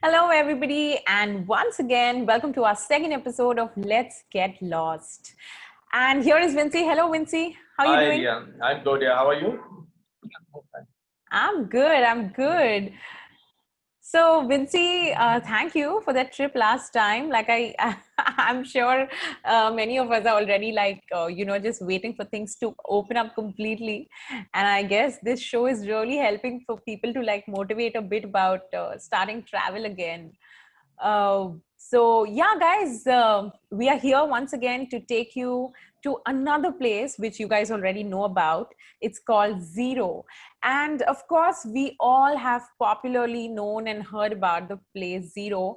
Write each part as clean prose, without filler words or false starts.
Hello, everybody, and once again, welcome to our second episode of Let's Get Lost. And here is Vincy. Hello, Vincy. How are you Hi, doing? Riya. I'm good. Yeah, how are you? I'm good. I'm good. So, Vincy, thank you for that trip last time. I'm sure many of us are already just waiting for things to open up completely. And I guess this show is really helping for people to motivate a bit about starting travel again. So yeah, guys, we are here once again to take you to another place which you guys already know about. It's called Zero. And of course, we all have popularly known and heard about the place Zero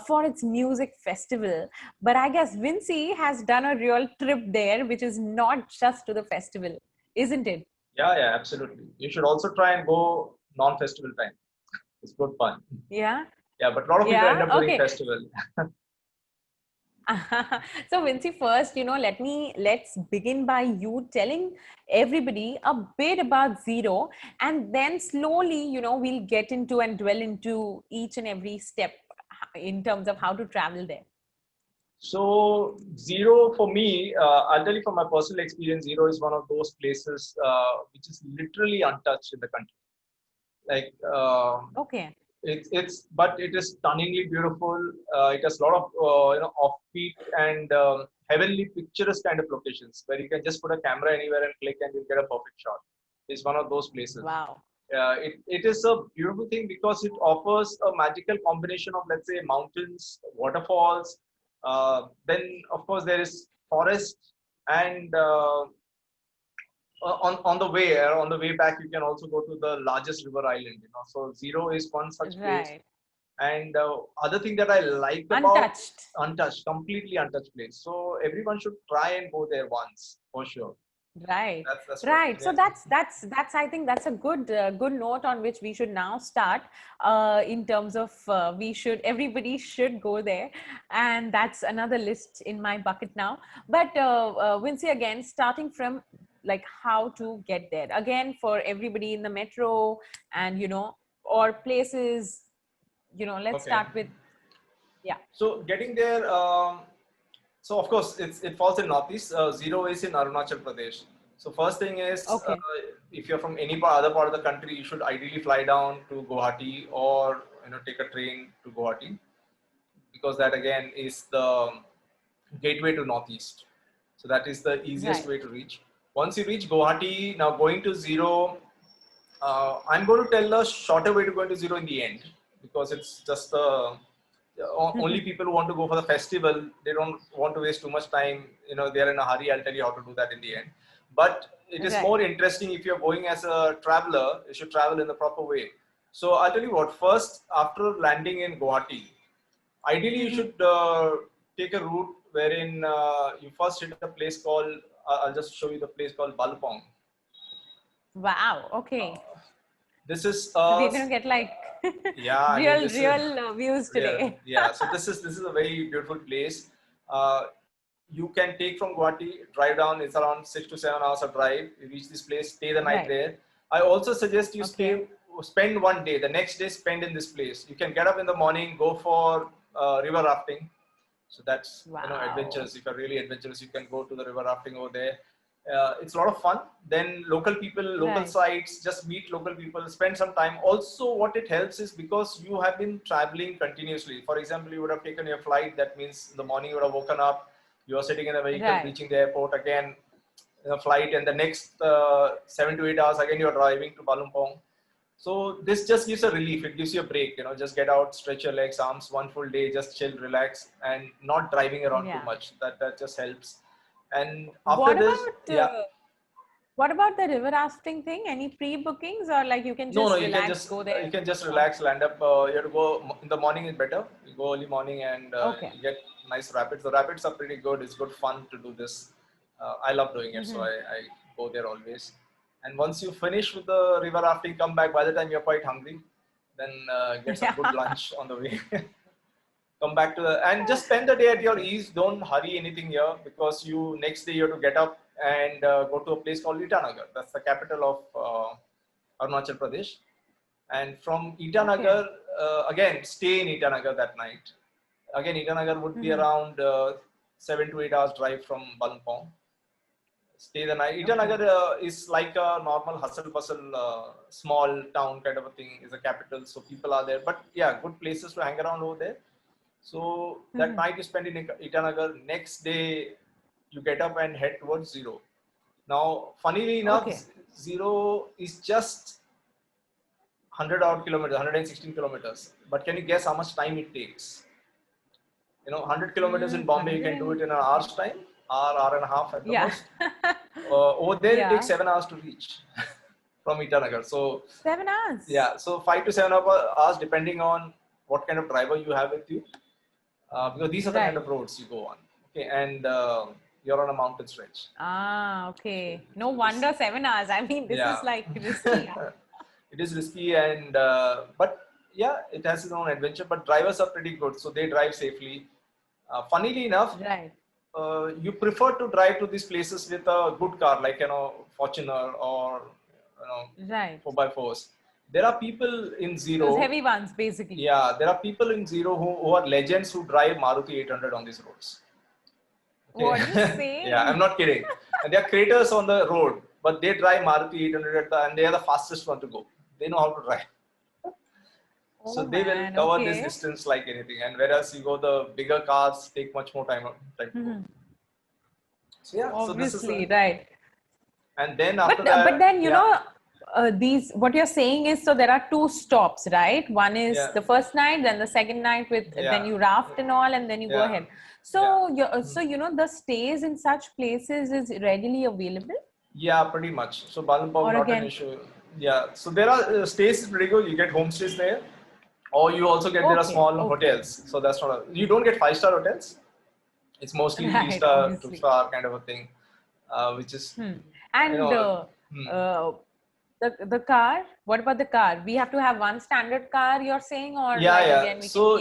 for its music festival. But I guess Vincy has done a real trip there, which is not just to the festival, isn't it? Yeah, absolutely. You should also try and go non-festival time. It's good fun. Yeah. Yeah, but a lot of people end Yeah. up doing Okay. festival. So Vincy, first, let's begin by you telling everybody a bit about Zero, and then slowly, we'll get into and dwell into each and every step in terms of how to travel there. So Zero for me, I'll tell you from my personal experience, Zero is one of those places which is literally untouched in the country. Like Okay. but it is stunningly beautiful. It has a lot of offbeat and heavenly picturesque kind of locations where you can just put a camera anywhere and click and you get a perfect shot. It's one of those places. Wow. It is a beautiful thing because it offers a magical combination of, let's say, mountains, waterfalls. Then of course there is forest, and on the way back you can also go to the largest river island. So Zero is one such place. Right. And other thing that I like about Untouched. untouched, completely untouched place. So everyone should try and go there once for sure. Right, That's what. right. So Yeah. that's I think that's a good note on which we should now start. In terms of everybody should go there, and that's another list in my bucket now. But Vincy, again, starting from like how to get there again for everybody in the metro, and or places. Let's Okay. start with yeah. So getting there, so of course it falls in northeast. Zero is in Arunachal Pradesh. So first thing is, Okay. if you're from any other part of the country, you should ideally fly down to Guwahati, or take a train to Guwahati, because that again is the gateway to northeast. So that is the easiest Right. way to reach. Once you reach Guwahati, now going to Zero, I'm going to tell a shorter way to go into Zero in the end, because it's just only people who want to go for the festival. They don't want to waste too much time. They're in a hurry. I'll tell you how to do that in the end. But it is Right. more interesting if you're going as a traveler. You should travel in the proper way. So I'll tell you what. First, after landing in Guwahati, ideally you should take a route wherein you first hit a place called. I'll just show you the place called Balpong. Wow. Okay. This is So we're gonna get like yeah, I mean, this is real views real. today. Yeah, so this is a very beautiful place. You can take from Guwahati, drive down. It's around 6 to 7 hours of drive. You reach this place, stay the night Right. there. I also suggest you Okay. spend one day. The next day, spend in this place. You can get up in the morning, go for river rafting. So that's Wow. adventurous. If you're really adventurous, you can go to the river rafting over there. It's a lot of fun. Then local people, local Right. sites, just meet local people, spend some time. Also, what it helps is because you have been traveling continuously. For example, you would have taken your flight. That means in the morning you would have woken up. You are sitting in a vehicle, Right. reaching the airport again, in a flight, and the next 7 to 8 hours again you are driving to Balumpong. So this just gives a relief. It gives you a break. Just get out, stretch your legs, arms, one full day, just chill, relax, and not driving around too Yeah. much. That just helps. And after What this, about yeah, what about the river rafting thing? Any pre-bookings or like you can no, just you can relax, just go you there? can just Oh, relax, land up. You have to go in the morning is better. You go early morning, and okay. you get nice rapids. The rapids are pretty good. It's good fun to do this. I love doing it, so Mm-hmm. I go there always. And once you finish with the river rafting, come back. By the time you're quite hungry, then get some Yeah. good lunch on the way. Come back to the and just spend the day at your ease. Don't hurry anything here, because you next day you have to get up and go to a place called Itanagar. That's the capital of Arunachal Pradesh. And from Okay. Itanagar, again stay in Itanagar that night. Again, Itanagar would be around 7 to 8 hours drive from Balmpong. Stay the night. Itanagar is like a normal hustle bustle, small town kind of a thing. Is a capital, so people are there. But yeah, good places to hang around over there. So that night you spend in Itanagar. Next day you get up and head towards Zero. Now, funnily enough, Zero is just 100 odd kilometers, 116 kilometers. But can you guess how much time it takes? 100 kilometers in Bombay, you can do it in an hour's time, hour and a half at the most. Over there, it takes 7 hours to reach from Itanagar. So 7 hours. Yeah, so 5 to 7 hours, depending on what kind of driver you have with you, because these are the kind of roads you go on. Okay, and you're on a mountain stretch. Okay. No wonder 7 hours. I mean, this is like risky. It is risky, and but yeah, it has its own adventure. But drivers are pretty good, so they drive safely. Funnily enough, you prefer to drive to these places with a good car, like Fortuner or 4x4s. There are people in Zero. Those heavy ones, basically. Yeah, there are people in Zero who are legends who drive Maruti 800 on these roads. Okay. What are you saying? Yeah, I'm not kidding. And there are craters on the road, but they drive Maruti 800 and they are the fastest one to go. They know how to drive. So they will cover this distance like anything. And whereas you go, the bigger cars take much more time to go. So yeah, obviously, right. And then after that, but then you know, what you're saying is, so there are 2 stops, right? One is the first night, then the second night with then you raft and all, and then you go ahead. So so the stays in such places is readily available. Yeah, pretty much. So Balmpong not an issue. Yeah, so there are stays is pretty good. You get homestays there, or you also get there are small hotels. So that's not you don't get 5-star hotels. It's mostly 3-star, 2-star kind of a thing, which is and the car. What about the car? We have to have one standard car, you're saying, or again, so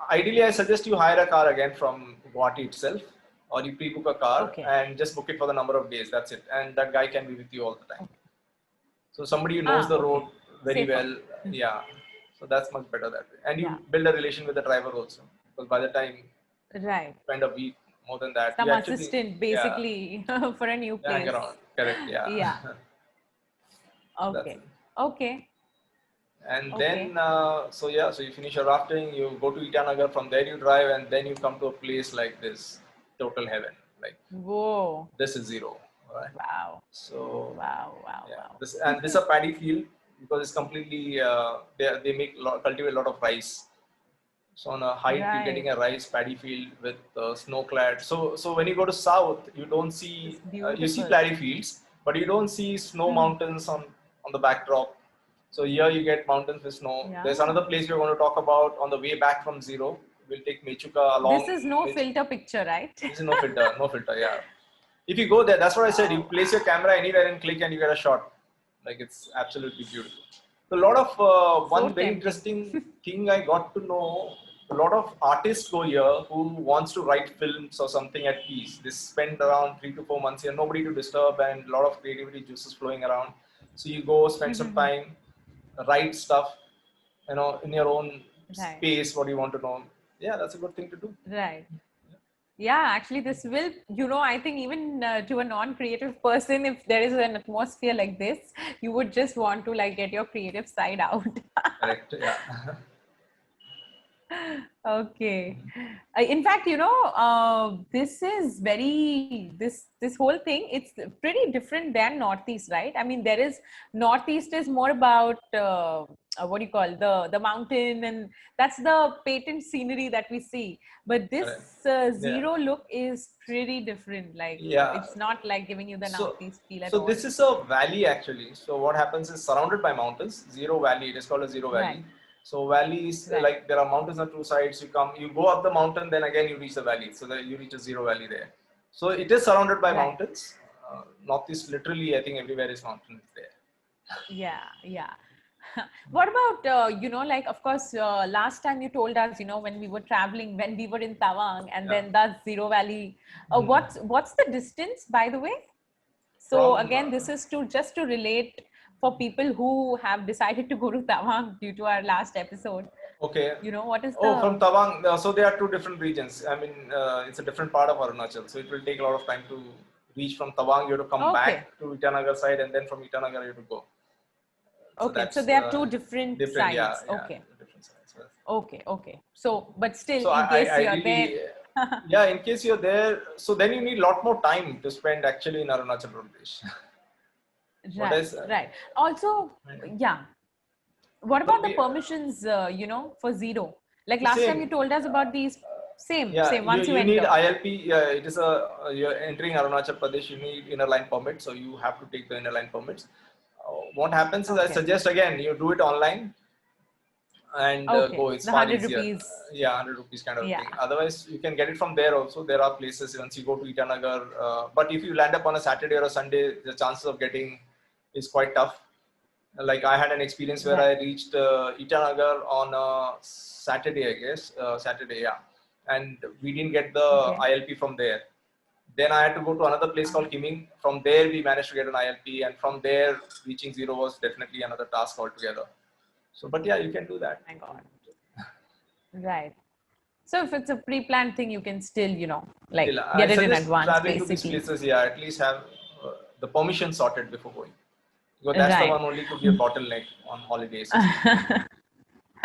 ideally I suggest you hire a car again from Guwahati itself, or you pre-book a car and just book it for the number of days. That's it, and that guy can be with you all the time. So somebody who knows the road very well. Yeah, so that's much better that way, and you build a relation with the driver also, because by the time spend a week more than that, some assistant basically for a new place. Hang around. Correct. Yeah. Okay. And then, so you finish your rafting, you go to Itanagar, from there you drive, and then you come to a place like this, total heaven. Like, whoa. This is Zero, right? Wow. So, wow. This is a paddy field, because it's completely, they cultivate a lot of rice. So on a height, you're getting a rice paddy field with snow-clad. So when you go to south, you don't see, you see paddy fields, but you don't see snow mountains on the backdrop. So here you get mountains with snow. There's another place we're going to talk about on the way back from Zero. We'll take Mechuka along. This is no filter picture, right? This is no filter, yeah. If you go there, that's what I said. You place your camera anywhere and click and you get a shot. Like, it's absolutely beautiful. So a lot of, one very interesting thing I got to know, a lot of artists go here who wants to write films or something at peace. They spend around 3 to 4 months here, nobody to disturb, and a lot of creativity juices flowing around. So you go spend some time, write stuff, in your own space, what you want to know. Yeah, that's a good thing to do. Right. Yeah, actually this will, I think even to a non-creative person, if there is an atmosphere like this, you would just want to get your creative side out. Correct, yeah. Okay. In fact, this is this whole thing, it's pretty different than Northeast, right? I mean, Northeast is more about, what do you call, the mountain, and that's the patent scenery that we see. But this Zero look is pretty different. It's not like giving you the Northeast feel at all. So this is a valley actually. So what happens is surrounded by mountains, Zero Valley, it is called a Zero Valley. Right. So valley is like there are mountains on 2 sides. You go up the mountain, then again you reach the valley. So that you reach a Zero Valley there. So it is surrounded by mountains. Northeast, literally, I think everywhere is mountains there. Yeah. What about, of course, last time you told us, when we were traveling, when we were in Tawang, and then that's Zero Valley. What's the distance, by the way? So again, this is just to relate for people who have decided to go to Tawang due to our last episode, Okay. what is Oh, the... from Tawang. So there are two different regions. I mean, it's a different part of Arunachal. So it will take a lot of time to reach from Tawang. You have to come back to Itanagar side, and then from Itanagar you have to go. So so there are two different sides. Yeah, okay. Different sides. Okay. So, but still, so in case you're there. Yeah, in case you're there, so then you need a lot more time to spend actually in Arunachal Pradesh. Right. Also, yeah. What about the permissions, for Zero? Like last time you told us about these. Same. Once you need ILP. It is you're entering Arunachal Pradesh. You need inner line permit, so you have to take the inner line permits. What happens is, I suggest again you do it online and go. It's the far 100 easier. rupees. Yeah, 100 rupees kind of thing. Otherwise, you can get it from there also. There are places once you go to Itanagar. But if you land up on a Saturday or a Sunday, the chances of getting is quite tough. Like I had an experience where I reached Itanagar on a Saturday, I guess. Saturday, yeah. And we didn't get the ILP from there. Then I had to go to another place called Kiming. From there, we managed to get an ILP. And from there, reaching Zero was definitely another task altogether. So, but yeah, you can do that. My God. Right. So if it's a pre-planned thing, you can still, get it in advance, traveling basically. to these places, at least have the permission sorted before going. Because that's the one only could be a bottleneck on holidays.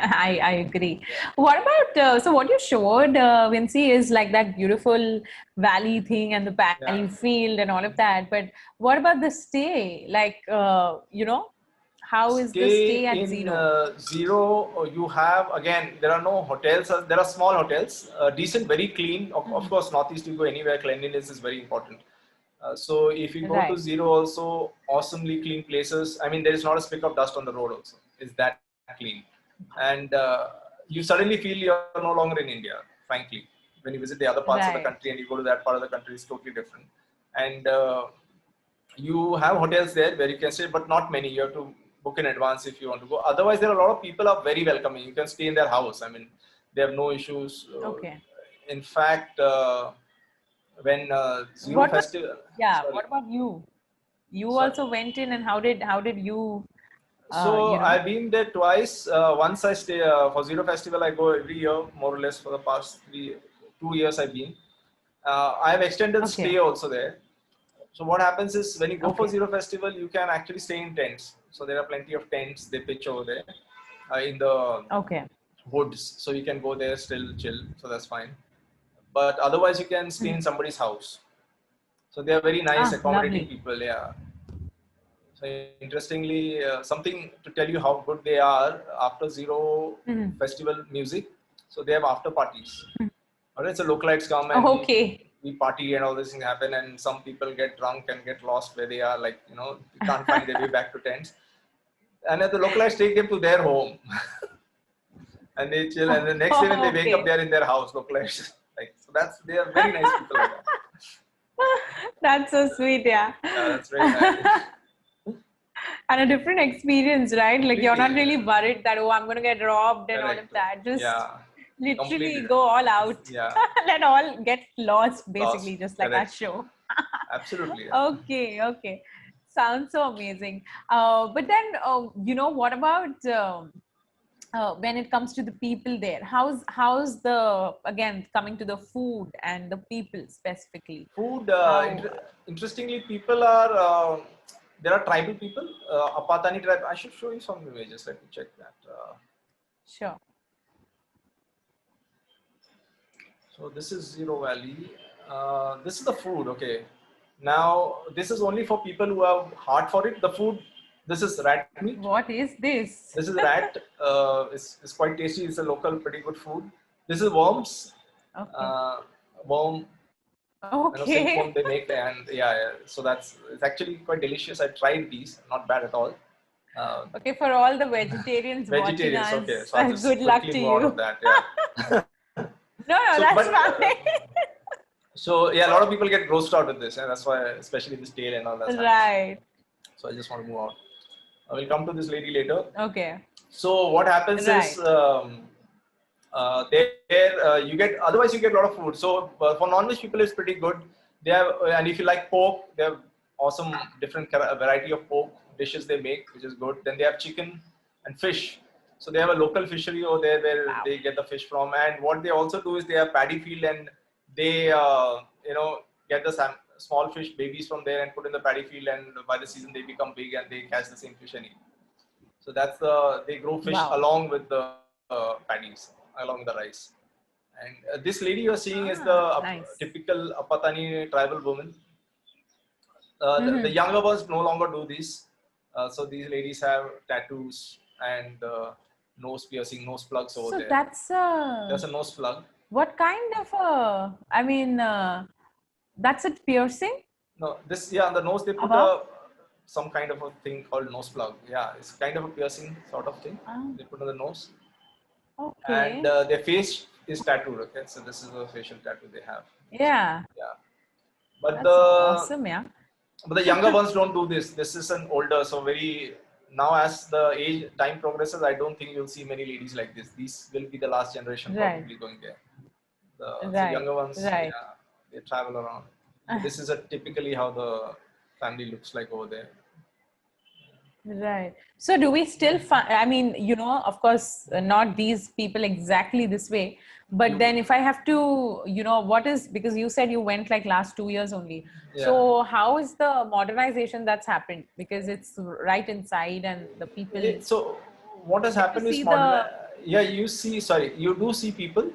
I agree. What about, so what you showed, Vincy, is like that beautiful valley thing and the paddy field and all of that. But what about the stay? Like, how is the stay at Zero? Zero, you have, again, there are no hotels. There are small hotels, decent, very clean. Of course, Northeast, you go anywhere, cleanliness is very important. So if you go to Zero also, awesomely clean places. I mean, there is not a speck of dust on the road also. It's that clean. And you suddenly feel you're no longer in India, frankly. When you visit the other parts of the country and you go to that part of the country, it's totally different. And you have hotels there where you can stay, but not many. You have to book in advance if you want to go. Otherwise, there are a lot of people are very welcoming. You can stay in their house. I mean, they have no issues. In fact, when Zero Festival. What about you? You also went in, and how did you? So I've been there twice. Once I stay for Zero Festival, I go every year, more or less for the past 2 years I've been. I have extended stay also there. So what happens is when you go for Zero Festival, you can actually stay in tents. So there are plenty of tents they pitch over there in the woods. So you can go there still chill. So that's fine. But otherwise you can stay in somebody's house. So they are very nice, accommodating people. Yeah. So interestingly, something to tell you how good they are after Zero Festival music. So they have after parties. Alright, so localites come and we party and all this thing happen, and some people get drunk and get lost where they are, like, you can't find their way back to tents. And the localites take them to their home and they chill. And the next day when they wake up, they are in their house, localites. So they are very nice people like that. That's so sweet, yeah. That's very nice. And a different experience, right? Like you're not really worried that, I'm going to get robbed and all of that. Just literally go all out. Let all get lost, basically, just like our show. Absolutely. Okay. Sounds so amazing. But then, what about when it comes to the people there? How's the, again, coming to the food and the people specifically? Food, interestingly, people are... there are tribal people, Apatani tribe. I should show you some images. Let me check that. Sure. So this is Zero Valley. This is the food. Okay. Now this is only for people who have heart for it. The food. This is rat meat. What is this? This is rat. It's quite tasty. It's a local, pretty good food. This is worms. Worm. Okay. They make, and so it's actually quite delicious. I tried these, not bad at all. Okay, for all the vegetarians watching us, okay. So I'll just good luck to you. Of that, yeah. No, that's fine. So a lot of people get grossed out with this, and that's why, especially this tail and all that. Right. So I just want to move out. I will come to this lady later. Okay. So what happens is, you get, otherwise you get a lot of food. So for non-veg people, it's pretty good. They have, and if you like pork, they have awesome different variety of pork, dishes they make, which is good. Then they have chicken and fish. So they have a local fishery over there where Wow. they get the fish from. And what they also do is they have paddy field, and they get the small fish babies from there and put in the paddy field, and by the season they become big and they catch the same fish and eat. So that's they grow fish Wow. along with the paddies, along with the rice. And this lady you're seeing is the Nice. typical Apatani tribal woman. The younger ones no longer do this. So these ladies have tattoos and nose piercing, nose plugs over So there. that's There's a nose plug. what kind of a, I mean, that's a piercing? No, this, yeah, on the nose they put Above? some kind of a thing called nose plug. Yeah, it's kind of a piercing sort of thing. Ah, They put on the nose. okay. And their face is tattooed. Okay, so this is a facial tattoo they have. Yeah. Yeah, but That's awesome, yeah. but the younger ones don't do this. This is an older, so very now as the age time progresses, I don't think you'll see many ladies like this. These will be the last generation probably going there. So younger ones, yeah, they travel around. So this is typically how the family looks like over there. Right. So do we still find, I mean, you know, of course, not these people exactly this way, but then if I have to, you know, what is, because you said you went like last 2 years only. Yeah. So how is the modernization that's happened? Because it's right inside and the people. So what has happened is yeah, you do see people,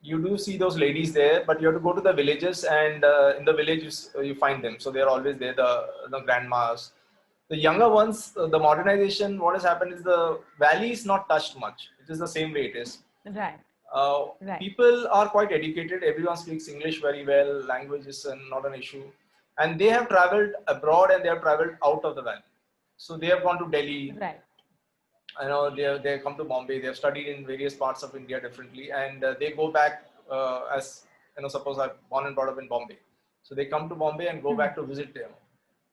you do see those ladies there, but you have to go to the villages, and in the village you find them. So they're always there, the grandmas. The younger ones, the modernization, what has happened is the valley is not touched much. It is the same way it is. Right. People are quite educated. Everyone speaks English very well. Language is not an issue. And they have traveled abroad and they have traveled out of the valley. So they have gone to Delhi. Right. I know they have come to Bombay. They have studied in various parts of India differently. And they go back as, suppose I'm born and brought up in Bombay. So they come to Bombay and go back to visit them.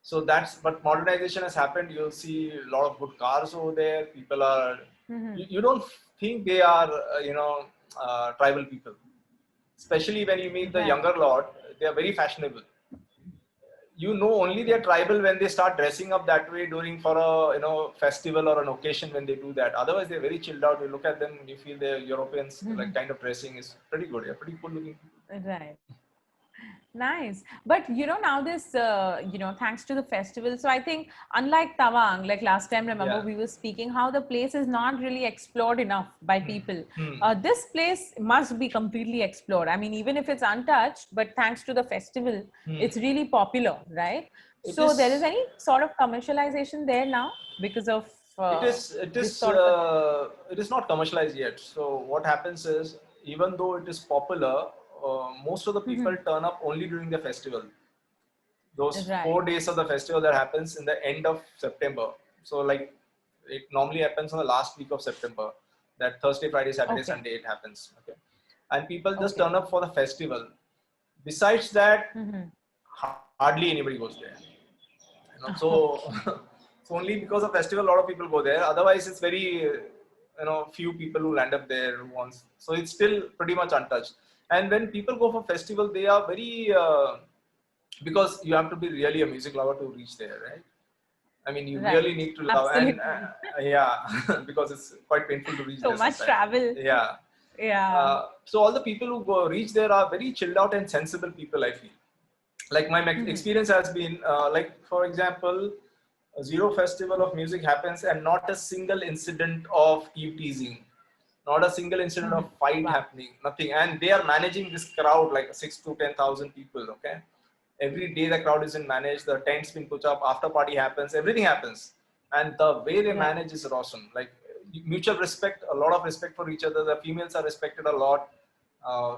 So but modernization has happened. You'll see a lot of good cars over there. People are, you don't think they are, tribal people. Especially when you meet the younger lot, they are very fashionable. You know only they are tribal when they start dressing up that way for a, festival or an occasion when they do that. Otherwise, they're very chilled out. You look at them, you feel the Europeans, like kind of dressing is pretty good. They're pretty cool looking people. Right. Nice. But now this, thanks to the festival. So I think unlike Tawang, like last time, remember we were speaking how the place is not really explored enough by people. This place must be completely explored. I mean, even if it's untouched, but thanks to the festival, it's really popular, right? So there is any sort of commercialization there now because of it is not commercialized yet. So what happens is, even though it is popular, most of the people turn up only during the festival. Those 4 days of the festival that happens in the end of September. So like it normally happens on the last week of September. That Thursday, Friday, Saturday, Sunday it happens. Okay, and people just turn up for the festival. Besides that, hardly anybody goes there. So it's only because of festival a lot of people go there. Otherwise, it's very few people who land up there once. So it's still pretty much untouched. And when people go for festival, they are very, because you have to be really a music lover to reach there, right? I mean, you really need to love, and because it's quite painful to reach so there. So much travel. Yeah. So all the people who reach there are very chilled out and sensible people, I feel. Like my experience has been, like for example, a Zero Festival of Music happens and not a single incident of eve teasing. Not a single incident of fight happening, nothing. And they are managing this crowd like 6,000 to 10,000 people, okay? Every day the crowd isn't managed, the tent's been put up, after party happens, everything happens. And the way they manage is awesome. Like mutual respect, a lot of respect for each other. The females are respected a lot.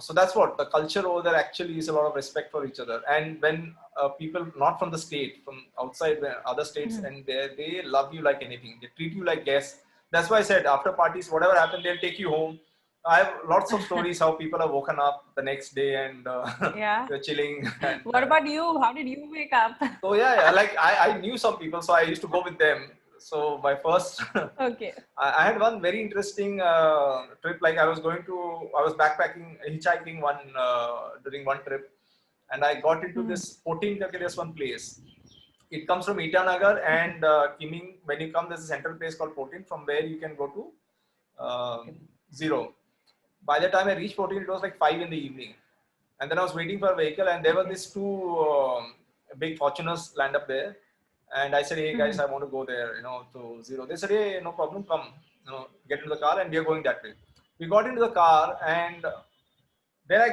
So that's what the culture over there actually is, a lot of respect for each other. And when people not from the state, from outside other states, and they love you like anything. They treat you like guests. That's why I said after parties, whatever happened, they'll take you home. I have lots of stories how people have woken up the next day and they're chilling. And, what about you? How did you wake up? So like I knew some people, so I used to go with them. So my first, I had one very interesting trip. Like I was backpacking, hitchhiking during one trip, and I got into this 14 there's one place. it comes from Itanagar and Kiming. When you come, there's a central place called Protein, from where you can go to Zero. By the time I reached Protein, it was like 5 in the evening. And then I was waiting for a vehicle, and there were these two big Fortuners land up there. And I said, hey guys, I want to go there, to Zero. They said, hey, no problem, come, get into the car, and we are going that way. We got into the car, and then I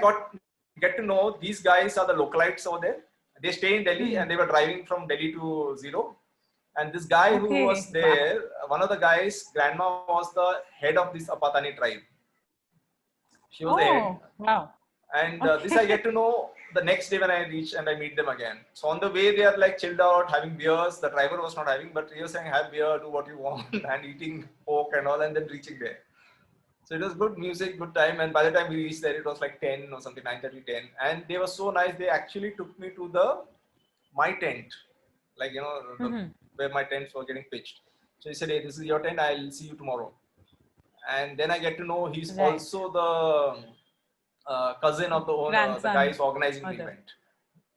get to know these guys are the localites over there. They stay in Delhi, and they were driving from Delhi to Zero. And this guy who was there, one of the guys, grandma was the head of this Apatani tribe. She was the head. Wow. And this I get to know the next day when I reach and I meet them again. So on the way, they are like chilled out, having beers. The driver was not having, but he was saying, have beer, do what you want, and eating pork and all, and then reaching there. So it was good music, good time. And by the time we reached there, it was like 10 or something, 9:30, 10. And they were so nice. They actually took me to my tent, like, where my tents were getting pitched. So he said, hey, this is your tent. I'll see you tomorrow. And then I get to know he's also the cousin of the owner, the guy who's organizing the event.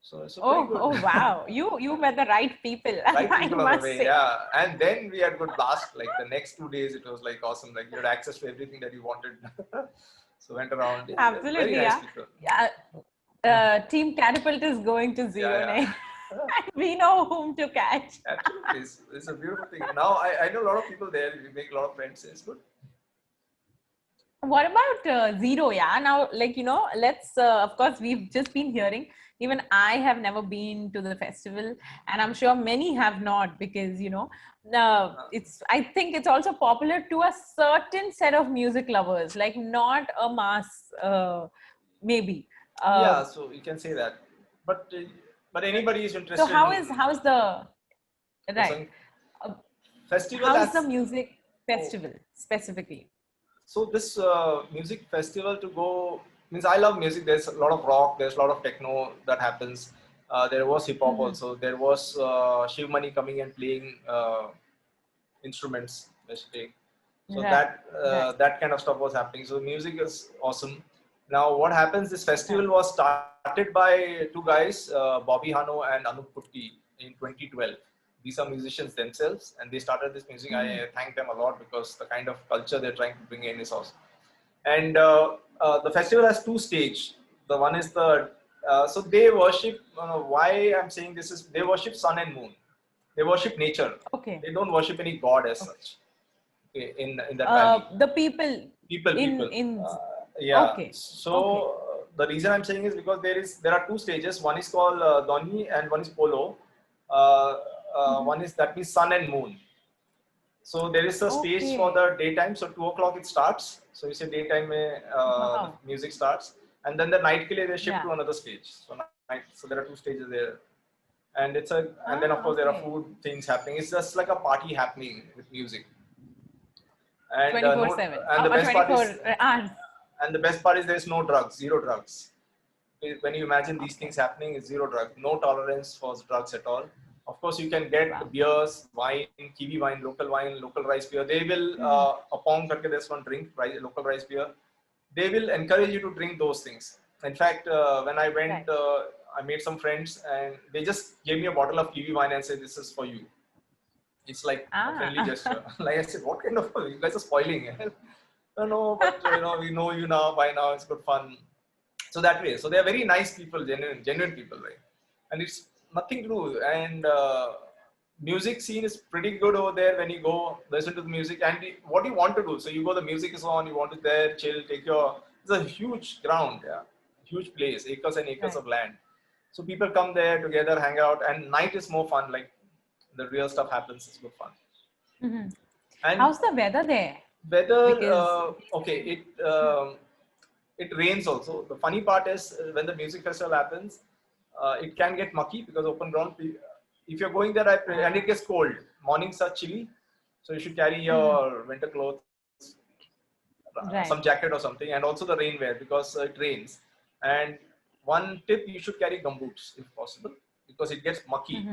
So oh wow, you met the right people. Right people on the way, yeah. And then we had good blast. Like the next 2 days, it was like awesome. Like you had access to everything that you wanted. So went around. Absolutely, very nice people. Team Catapult is going to Zero. We know whom to catch. Absolutely, it's a beautiful thing. Now I know a lot of people there. We make a lot of friends. It's good. What about Zero? Yeah, now, like, let's, of course, we've just been hearing, even I have never been to the festival, and I'm sure many have not, because, I think it's also popular to a certain set of music lovers, like not a mass, maybe. Yeah, so you can say that. But anybody is interested. So how's the, right. Festival? How's the music festival specifically? So this music festival to go means I love music. There's a lot of rock. There's a lot of techno that happens. There was hip hop also. There was Shiv Mani coming and playing instruments basically. So that kind of stuff was happening. So music is awesome. Now what happens? This festival was started by two guys, Bobby Hano and Anup Putti, in 2012. These are musicians themselves, and they started this music. I thank them a lot because the kind of culture they're trying to bring in is awesome. And the festival has two stages. The one is so they worship, why I'm saying this is, they worship sun and moon. They worship nature. Okay. They don't worship any god as such. Okay, in that valley. The people. Yeah. Okay. So the reason I'm saying is because there are two stages. One is called Doni and one is Polo. One is, that means sun and moon. So there is a stage for the daytime. So 2 o'clock it starts. So you say daytime the music starts, and then the night ke liye they shift to another stage. So there are two stages there, and and then of course there are food things happening. It's just like a party happening with music. And 24/7. And the best part is, and the best part is there's no drugs, zero drugs. When you imagine these things happening, it's zero drugs, no tolerance for drugs at all. Of course, you can get beers, wine, kiwi wine, local rice beer. They will, Apong karke there's one drink, local rice beer. They will encourage you to drink those things. In fact, when I went, I made some friends, and they just gave me a bottle of kiwi wine and said, this is for you. It's like a friendly gesture. Like I said, what kind of, you guys are spoiling. No, but we know you now, by now, it's good fun. So that way. So they are very nice people, genuine people, right? And it's nothing to do. And music scene is pretty good over there when you go listen to the music and what you want to do. So you go, the music is on, you want to there chill, it's a huge ground, huge place, acres and acres of land. So people come there together, hang out, and night is more fun. Like the real stuff happens, it's good fun. And how's the weather there? Okay, it rains also. The funny part is when the music festival happens, it can get mucky because open ground. If you're going there, and it gets cold. Mornings are chilly, so you should carry your winter clothes, some jacket or something, and also the rainwear because it rains. And one tip, you should carry gumboots if possible because it gets mucky.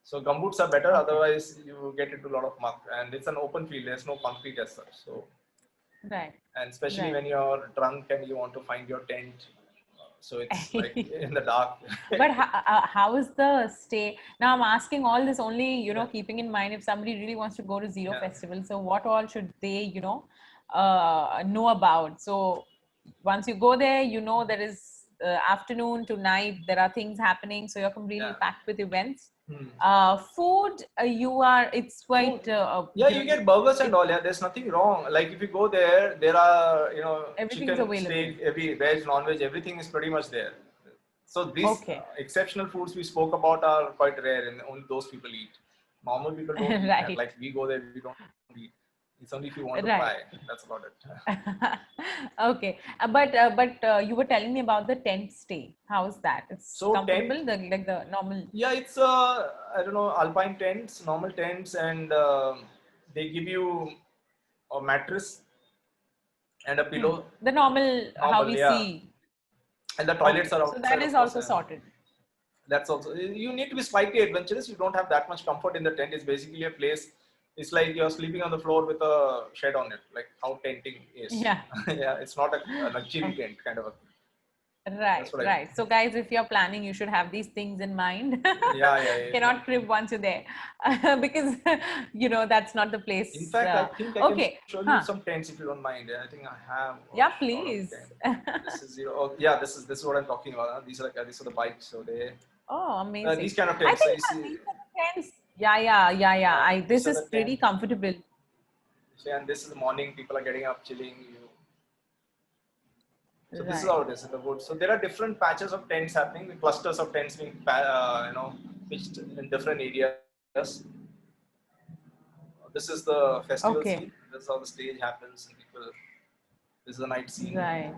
So gumboots are better, otherwise you get into a lot of muck. And it's an open field, there's no concrete as such. So, and especially when you're drunk and you want to find your tent, So it's like in the dark. But how is the stay? Now I'm asking all this only, keeping in mind if somebody really wants to go to Zero Yeah. Festival. So what all should they, know about? So once you go there, there is afternoon to night, there are things happening. So you're completely Yeah. packed with events. Hmm. Food, it's quite, Yeah, you get burgers and all. Yeah, there's nothing wrong. Like if you go there, there are everything's chicken, available. steak, every veg, non-veg, everything is pretty much there. So these Okay. exceptional foods we spoke about are quite rare, and only those people eat. Normal people don't eat that. Right. Like we go there, we don't eat. It's only if you want to Right. try. That's about it. Okay, but you were telling me about the tent stay. How's that? It's So comfortable, like the normal. Yeah, it's I don't know, alpine tents, normal tents, and they give you a mattress and a pillow. The normal how Normal, we yeah. see. And the toilets Okay, are so that outside, is of course. also sorted. That's also, you need to be slightly adventurous. You don't have that much comfort in the tent. It's basically a place. It's like you're sleeping on the floor with a shed on it, like how tenting is. Yeah. Yeah, it's not a luxury tent kind of a thing. Right, what I right. So, guys, if you're planning, you should have these things in mind. Yeah. Cannot crib once you're there, because that's not the place. In fact, I think I can show you some tents if you don't mind. I think I have. Yeah, please. This is yeah. This is what I'm talking about. These are the bikes. So they. Oh, amazing. These kind of tents. I think these are tents. Yeah. This is pretty comfortable. And this is the morning. People are getting up, chilling. So this is how it is in the woods. So there are different patches of tents happening, clusters of tents being pitched in different areas. This is the festival scene. This is how the stage happens, and people. This is the night scene. Right.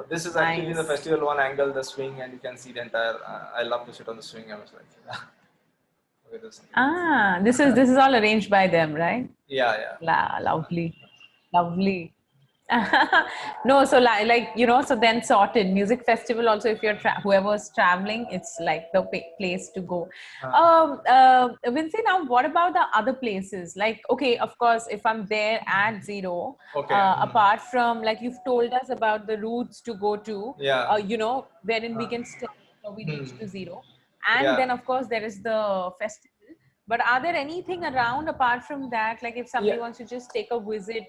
This is actually the festival one angle, the swing, and you can see the entire. I love to sit on the swing. I was like, look at this. This is all arranged by them, right? Yeah. Lovely. No, so so then sorted. Music festival also, if you're whoever's traveling, it's like the place to go. Vincy, now what about the other places? Like, okay, of course, if I'm there at Zero, apart from, like, you've told us about the routes to go to, wherein we can start or we reach to Zero, and then of course there is the festival. But are there anything around apart from that? Like, if somebody wants to just take a visit.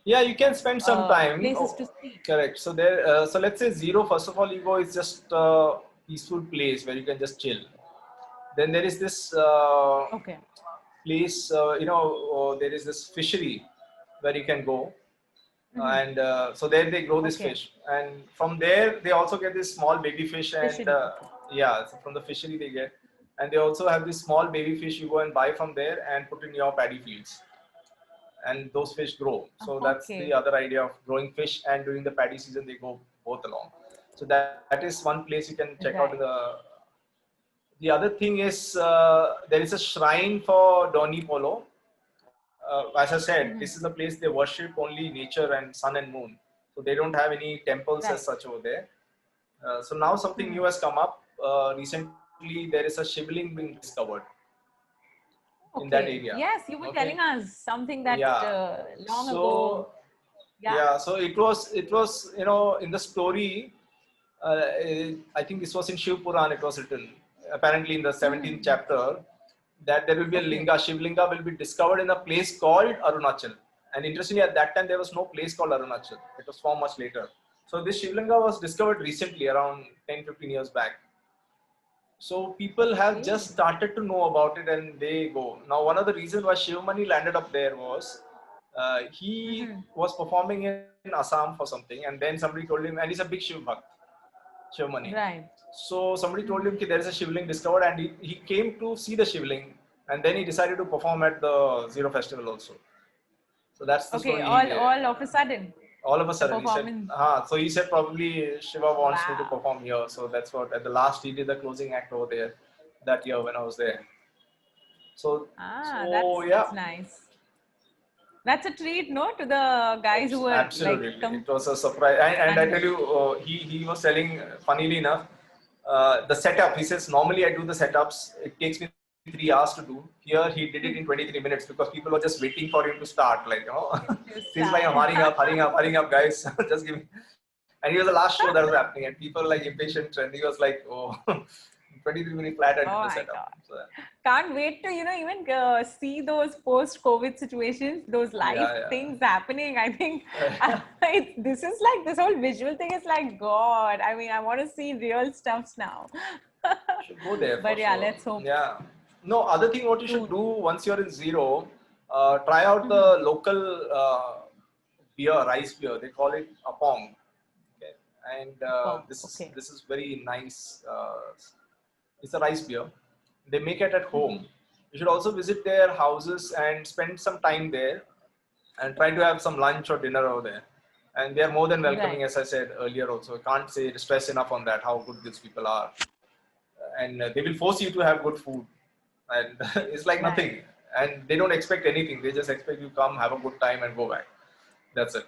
Yeah, you can spend some time. Places to see. Correct. So there. So let's say Zero. First of all, you go. It's just a peaceful place where you can just chill. Then there is this place. There is this fishery where you can go, and so there they grow this fish, and from there they also get this small baby fish, and so from the fishery they get, and they also have this small baby fish you go and buy from there and put in your paddy fields. And those fish grow. So that's the other idea of growing fish, and during the paddy season, they go both along. So that is one place you can check out. The other thing is there is a shrine for Doni Polo. As I said, this is a place they worship only nature and sun and moon. So they don't have any temples as such over there. So now something new has come up. Recently, there is a Shivling being discovered. In that area. Yes, you were telling us something that long ago. So it was in the story. I think this was in Shiv Puran. It was written apparently in the 17th chapter that there will be a linga. Shivlinga will be discovered in a place called Arunachal. And interestingly, at that time there was no place called Arunachal. It was formed much later. So this Shivlinga was discovered recently, around 10-15 years back. So people have just started to know about it, and they go. Now, one of the reasons why Shivmani landed up there was he was performing in Assam for something, and then somebody told him, and he's a big Shiv Bhakt, Shivmani. Right. So somebody told him that there is a Shivling discovered, and he came to see the Shivling, and then he decided to perform at the Zero Festival also. So that's the story. All of a sudden. All of a sudden, he said, so he said probably Shiva wants me to perform here. So that's what, at the last, he did the closing act over there that year when I was there. So, that's nice. That's a treat, no, to the guys who were absolutely. It was a surprise. And I tell you, he was telling, funnily enough, the setup, he says, normally I do the setups. It takes me 3 hours to do. Here he did it in 23 minutes because people were just waiting for him to start. Like, he's like, I'm hurrying up, guys. Just give me. And he was the last show that was happening, and people were like impatient, and he was like, "Oh, 23-minute flat I Oh did the my setup." God. So, Can't wait to, even see those post-COVID situations, those live yeah, things happening. I think yeah. this is like, this whole visual thing is like, God, I mean, I want to see real stuffs now. Should go there for But yeah, sure. let's hope Yeah. No, other thing what you should soon. do once you're in zero, try out Mhm. the local beer, rice beer. They call it apong. Okay. And Oh, okay. this is very nice. It's a rice beer. They make it at Mhm. home. You should also visit their houses and spend some time there and try to have some lunch or dinner over there. And they are more than welcoming, Right. as I said earlier. Also, I can't say stress enough on that how good these people are, and they will force you to have good food, and it's like Right. nothing, and they don't expect anything. They just expect you come, have a good time, and go back. That's it.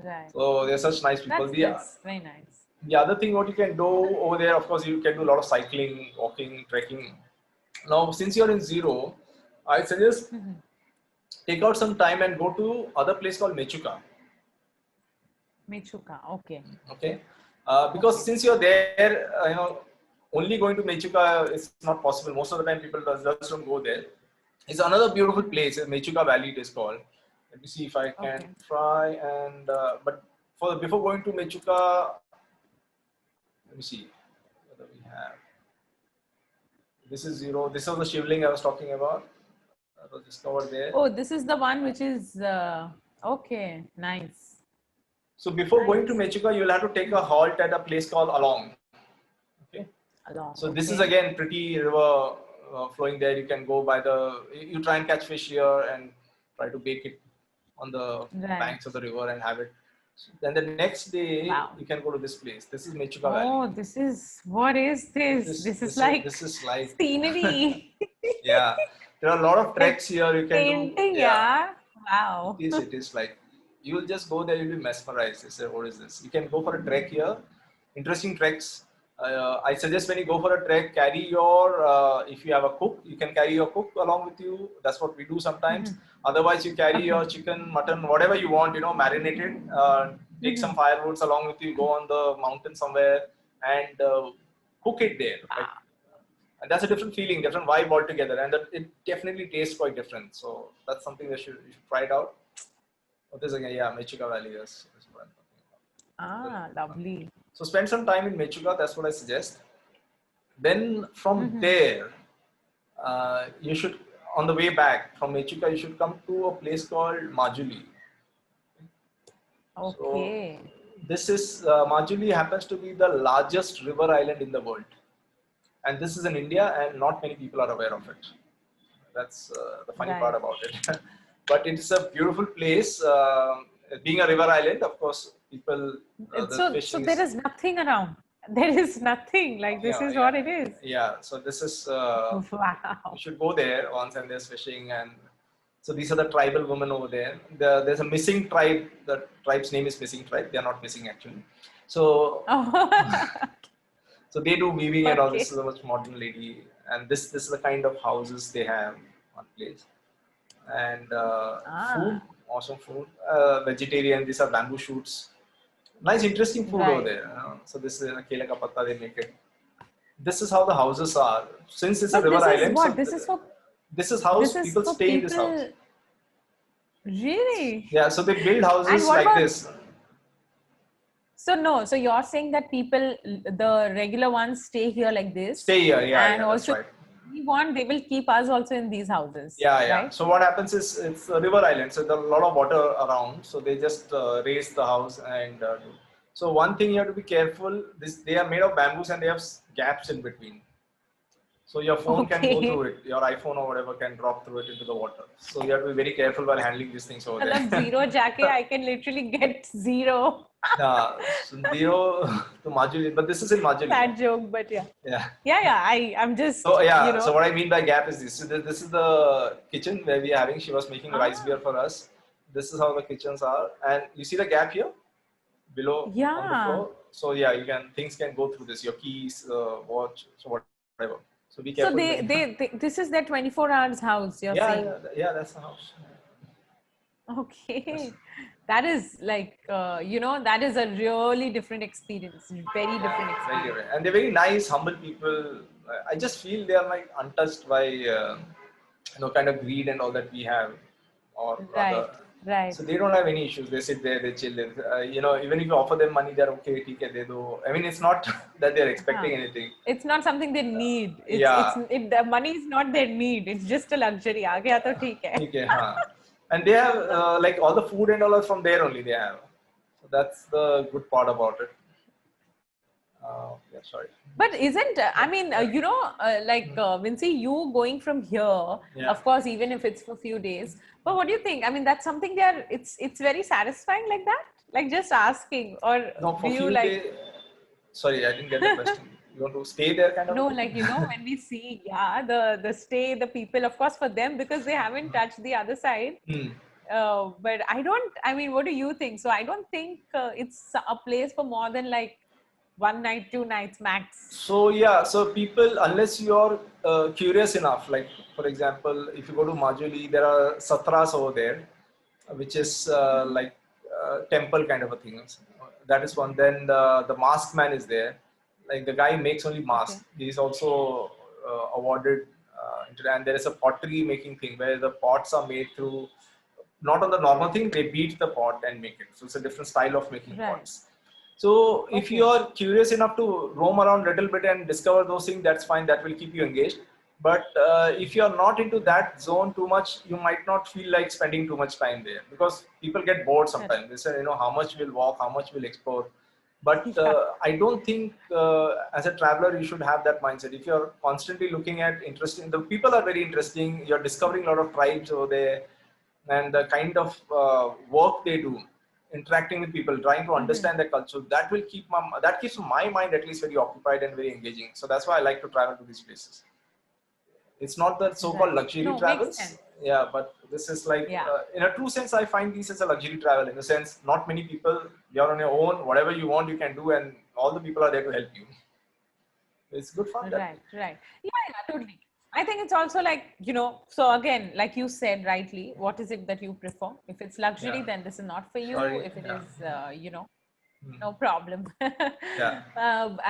Right. So they're such nice people. That's very nice. The other thing what you can do over there, of course, you can do a lot of cycling, walking, trekking. Now, since you're in zero, I suggest Mhm. take out some time and go to other place called Mechuka. Michuka. Okay. Okay, because Okay. since you're there, only going to Mechuka is not possible. Most of the time, people just don't go there. It's another beautiful Mhm. place. Mechuka Valley it is called. Let me see if I can Okay. try and but before going to Mechuka, let me see whether we have. This is zero. This was the shivling I was talking about. That was discovered there. Oh, this is the one which is okay. Nice. So before going to Nice. Mechuka, you'll have to take a halt at a place called Along. Okay. Along. So this is Okay. again pretty river flowing there. You can go by you try and catch fish here and try to bake it on the Right. banks of the river and have it. So then the next day Wow. you can go to this place. This is Mechuka Valley. Oh, what is this? This is like This is like scenery. yeah. There are a lot of Like treks here. You can do painting, yeah. yeah. Wow. It is like you'll just go there, you'll be mesmerized. You say, what is this? You can go for a trek here. Interesting treks. I suggest when you go for a trek, carry your if you have a cook, you can carry your cook along with you. That's what we do sometimes. Mhm. Otherwise, you carry Okay. your chicken, mutton, whatever you want, marinate it. Take some Mhm. firewoods along with you. Go on the mountain somewhere and cook it there. Like Wow. and that's a different feeling, different vibe altogether, and it definitely tastes quite different. So that's something that you should try it out. What is again? Yeah, Mechuka Valley. Yes, that's what I'm talking about. Very Ah, good one. lovely. So spend some time in Mechuka. That's what I suggest. Then from Mhm. there, you should on the way back from Mechuka, you should come to a place called Majuli. So Okay. this is Majuli happens to be the largest river island in the world, and this is in India, and not many people are aware of it. That's the funny part Right. about it. But it's a beautiful place. Being a river island, of course, people the So fishing there is is nothing around. There is nothing. Like this yeah is yeah what it is. yeah. So this is you Wow. should go there once and there's fishing and so these are the tribal women over there. There's a missing tribe. The tribe's name is Missing Tribe. They are not missing actually. So Oh. so they do weaving and all. This Okay. is a much modern lady, and this is the kind of houses they have on place. And food, Ah, awesome food. Vegetarian. These are bamboo shoots. Nice, interesting food over right. there. So this is kela ka patta they make it. This is how the houses are. Since it's a But river this is island, what? so this is how This is people for stay in this house. people. Really? Yeah, so they build And houses what like about, this. so no, so you're saying that people, the regular ones stay here like this, Stay here. Yeah, and yeah, that's also right. we want, they will keep us also in these houses, Yeah, yeah. right? So what happens is it's a river island, so there's a lot of water around. So they just raise the house and do. So one thing you have to be careful. They are made of bamboos and they have gaps in between. So your phone can go through Okay. it. Your iPhone or whatever can drop through it into the water. So you have to be very careful while handling these things over Matlab there. zero jacket, I can literally get zero. Zero to Majuli, but this is in Majuli. That joke, but yeah. Yeah. Yeah, I'm So just, yeah, so what I mean by gap is this. So this is the kitchen where we are having. She was making rice beer ah, for us. This is how the kitchens are, and you see the gap here below on the yeah. floor. So yeah, things can go through this. Your keys, watch, so whatever. So be So careful when you. this is their 24 hours house, you're Yeah, saying. yeah, yeah. That's the house. Okay. That is like, that is a really different experience. Very different Very experience. different. And they're very nice, humble people. I just feel they are like untouched by kind of greed and all that we have, or Right. rather. Right. So they don't have any issues. They sit there, they chill. Even if you offer them money, they're okay. ठीक है, दे दो. I mean, it's not that they're Huh. expecting anything. It's not something they need. Yeah, The money is not their need. It's just a luxury. आ गया तो ठीक है. ठीक है, हाँ. And they have like all the food and all are from there only. They have. So that's the good part about it. Yeah, sorry. But isn't, I mean, like Vincy, you going from here, Yeah. of course, even if it's for a few days, but what do you think? I mean, that's something it's very satisfying like that? Like just asking, or No, do for you few like, days. Sorry, I didn't get the question. You want to stay there, kind of? no, A thing? like, when we see, yeah, the stay, the people, of course, for them, because they haven't touched the other side. Hmm. But I mean, what do you think? So I don't think it's a place for more than like 1 night, 2 nights max. So yeah, so people, unless you're curious enough, like for example, if you go to Majuli, there are satras over there, which is like temple kind of a thing. That is one. Then the mask man is there. Like the guy makes only Okay. masks. He's also awarded. And there is a pottery making thing where the pots are made through not on the normal thing. They beat the pot and make it. So it's a different style of making Right. pots. So if you Okay. are curious enough to roam around a little bit and discover those things, that's fine. That will keep you engaged. But if you are not into that zone too much, you might not feel like spending too much time there because people get bored Correct. sometimes. They say, how much we'll walk, how much we'll explore. But Yeah. I don't think as a traveler you should have that mindset. If you're constantly looking at interesting, the people are very interesting. You're discovering a lot of tribes over there, and the kind of work they do, interacting with people, trying to understand their culture. That keeps my mind at least very occupied and very engaging. So that's why I like to travel to these places. It's not the so-called Right. luxury No, makes travels. sense. Yeah, but this is like, Yeah. in a true sense, I find these as a luxury travel. In the sense, not many people, you're on your own, whatever you want, you can do, and all the people are there to help you. It's good fun that way. Right. Right. Yeah, totally. I think it's also like, so again, like you said rightly, what is it that you prefer? If it's luxury, Yeah. then this is not for you. Sorry. If it Yeah. is, no problem. Yeah.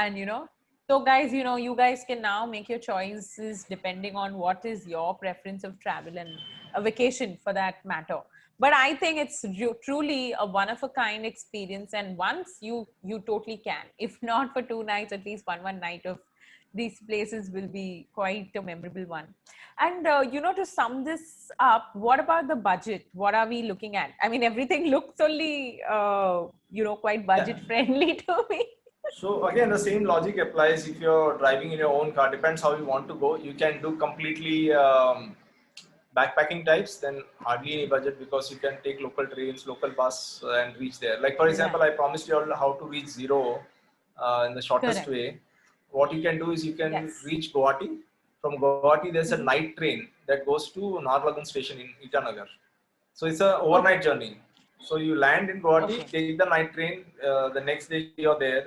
And so guys, you guys can now make your choices depending on what is your preference of travel and a vacation for that matter. But I think it's truly a one of a kind experience, and once you totally can, if not for 2 nights, at least one night of these places will be quite a memorable one. And to sum this up, what about the budget? What are we looking at? I mean, everything looks only quite Yeah. budget friendly to me. So again, the same logic applies if you're driving in your own car. Depends how you want to go. You can do completely backpacking types, then hardly any budget because you can take local trains, local bus, and reach there. Like for example, Right. I promised you all how to reach Zero in the shortest Correct. way. What you can do is you can Yes. reach Guwahati. From Guwahati, there's a Mhm. night train that goes to Naharlagun station in Itanagar. So it's a Okay. overnight journey. So you land in Guwahati, Okay. take the night train. The next day you're there.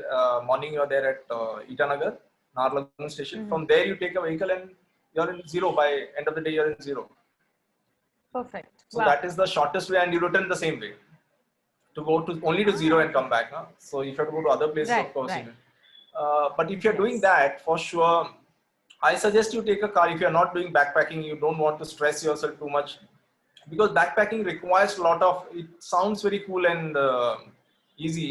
Morning you're there at Itanagar, Naharlagun station. Mhm. From there you take a vehicle and you're in Zero. By end of the day you're in Zero. Perfect. So Wow. that is the shortest way, and you return the same way to go to only to Zero and Okay. come back. Huh? So if you have to go to other places, of Right. course you Right. will. But if you're doing Yes. that, for sure, I suggest you take a car. If you're not doing backpacking, you don't want to stress yourself too much because backpacking requires a lot of. It sounds very cool and easy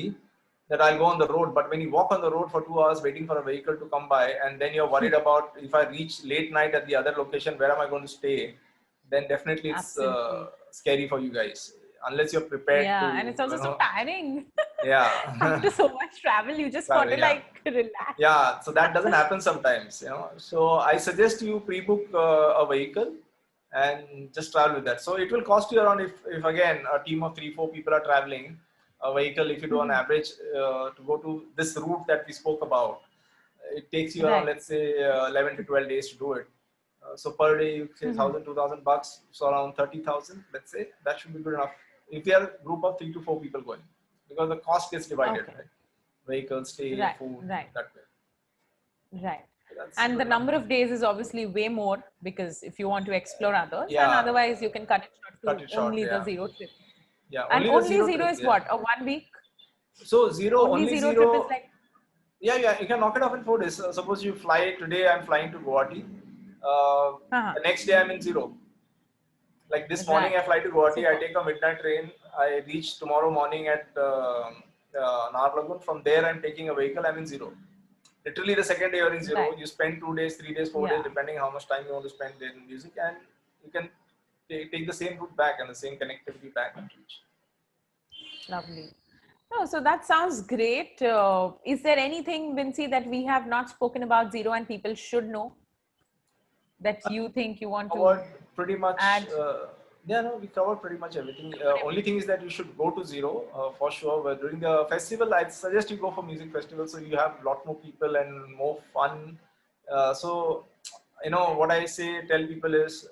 that I'll go on the road, but when you walk on the road for 2 hours waiting for a vehicle to come by, and then you're worried about if I reach late night at the other location, where am I going to stay? Then definitely it's Absolutely. scary for you guys unless you're prepared Yeah, and to, it's also so tiring. After yeah, so much travel, you just want to traveling, yeah. like relax. Yeah, so that doesn't happen sometimes, So I suggest you pre-book a vehicle and just travel with that. So it will cost you around, if again a team of 3-4 people are traveling, a vehicle, if you do on Mhm. average to go to this route that we spoke about, it takes you around, Right. let's say 11 to 12 days to do it. So per day you say Mhm. 1,000, 2,000 bucks, so around 30,000. Let's say that should be good enough if you are a group of 3 to 4 people going, because the cost gets divided, Okay. right? Vehicle, stay, Right. food, Right. that way. Right. So that's And good the enough. number of days is obviously way more because if you want to explore others, and Yeah, otherwise you can cut it short cut to it short. only the Yeah, zero trip. Yeah, And only the only zero zero trip. is Yeah. what? A 1 week? So zero, Only only zero trip is zero. like, Yeah, yeah, you can knock it off in 4 days. Suppose you fly today, I'm flying to Guwahati. uh The next day I'm in zero. Like this morning, I right. fly to Guwahati. I Super. take a midnight train. I reach tomorrow morning at Naharlagun. From there, I'm taking a vehicle. I'm in zero. Literally, the second day you're in zero. Right. You spend 2 days, 3 days, 4 days, Yeah. depending how much time you want to spend in music, and you can take the same route back and the same connectivity back and reach. Lovely. Oh, so that sounds great. Is there anything, Vinci, that we have not spoken about zero and people should know that you think you want to Covered pretty much. add? Yeah, no, we covered pretty much everything. Only thing is that you should go to zero for sure. But during the festival, I suggest you go for music festival so you have a lot more people and more fun. So, what I say, tell people is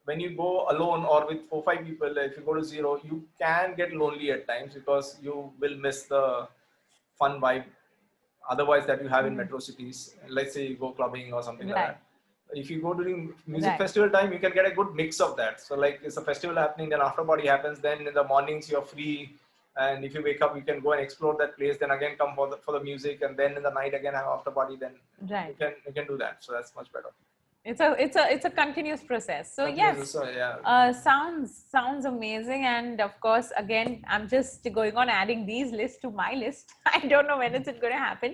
when you go alone or with 4 5 people, if you go to zero, you can get lonely at times because you will miss the fun vibe otherwise that you have in Mhm. metro cities. Let's say you go clubbing or something like Right. that. If you go during music Right. festival time, you can get a good mix of that. So like it's a festival happening, then after party happens, then in the mornings you're free, and if you wake up, you can go and explore that place. Then again come for the music, and then in the night again have after party. Then Right. you can do that. So that's much better. It's a continuous process. So Continuous. yes, So yeah. sounds amazing. And of course, again, I'm just going on adding these lists to my list. I don't know when it's going to happen,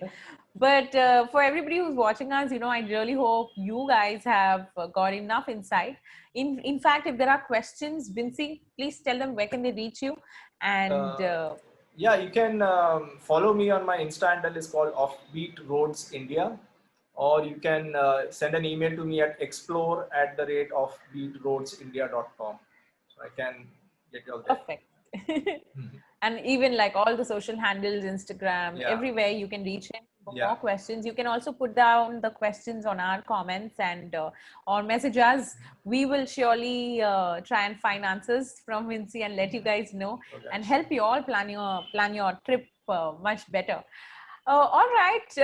but for everybody who's watching us, I really hope you guys have got enough insight. In fact, if there are questions, Vinci, please tell them where can they reach you. And Uh, yeah, you can follow me on my Insta handle is called Offbeat Roads India, or you can send an email to me at explore@offbeatroadsindia.com. So I can get you all there. perfect. And even like all the social handles, Instagram, Yeah, everywhere you can reach him for yeah, more questions. You can also put down the questions on our comments and or message us. We will surely try and find answers from Vinci and let you guys know okay, and sure. help you all plan your trip much better. All right.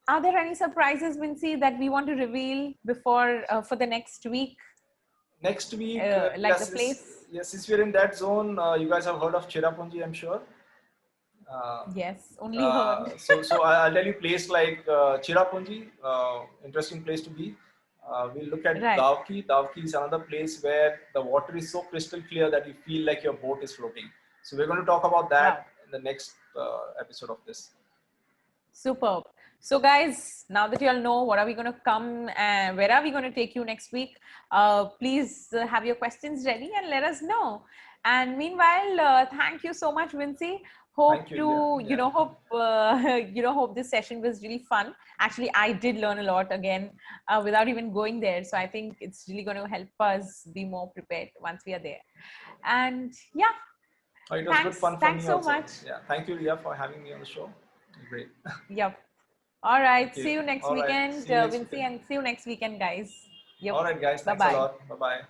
Are there any surprises, Vinci, that we want to reveal before for the next week, Next week, like the place? yes, since we're in that zone, you guys have heard of Cherrapunji, I'm sure. Uh, Yes, only heard. so I'll tell you place like Cherrapunji, interesting place to be. We'll look at Right. Davki. Davki is another place where the water is so crystal clear that you feel like your boat is floating. So we're going to talk about Wow. that in the next episode of this. Superb. So, guys, now that you all know what are we going to come and where are we going to take you next week, please have your questions ready and let us know. And meanwhile, thank you so much, Vinci. Thank Hope you, Leah. to, Yeah. hope this session was really fun. Actually, I did learn a lot again without even going there. So I think it's really going to help us be more prepared once we are there. And yeah, Oh, it was good thanks. fun for Thanks me so also. much. Yeah. Thank you, Leah, for having me on the show. Great. Yep. All right. Thank See you. you next All right. weekend, See you next Vinci, weekend. and see you next weekend, guys. Yep. All right, guys. Bye Thanks a bye. lot. Bye bye.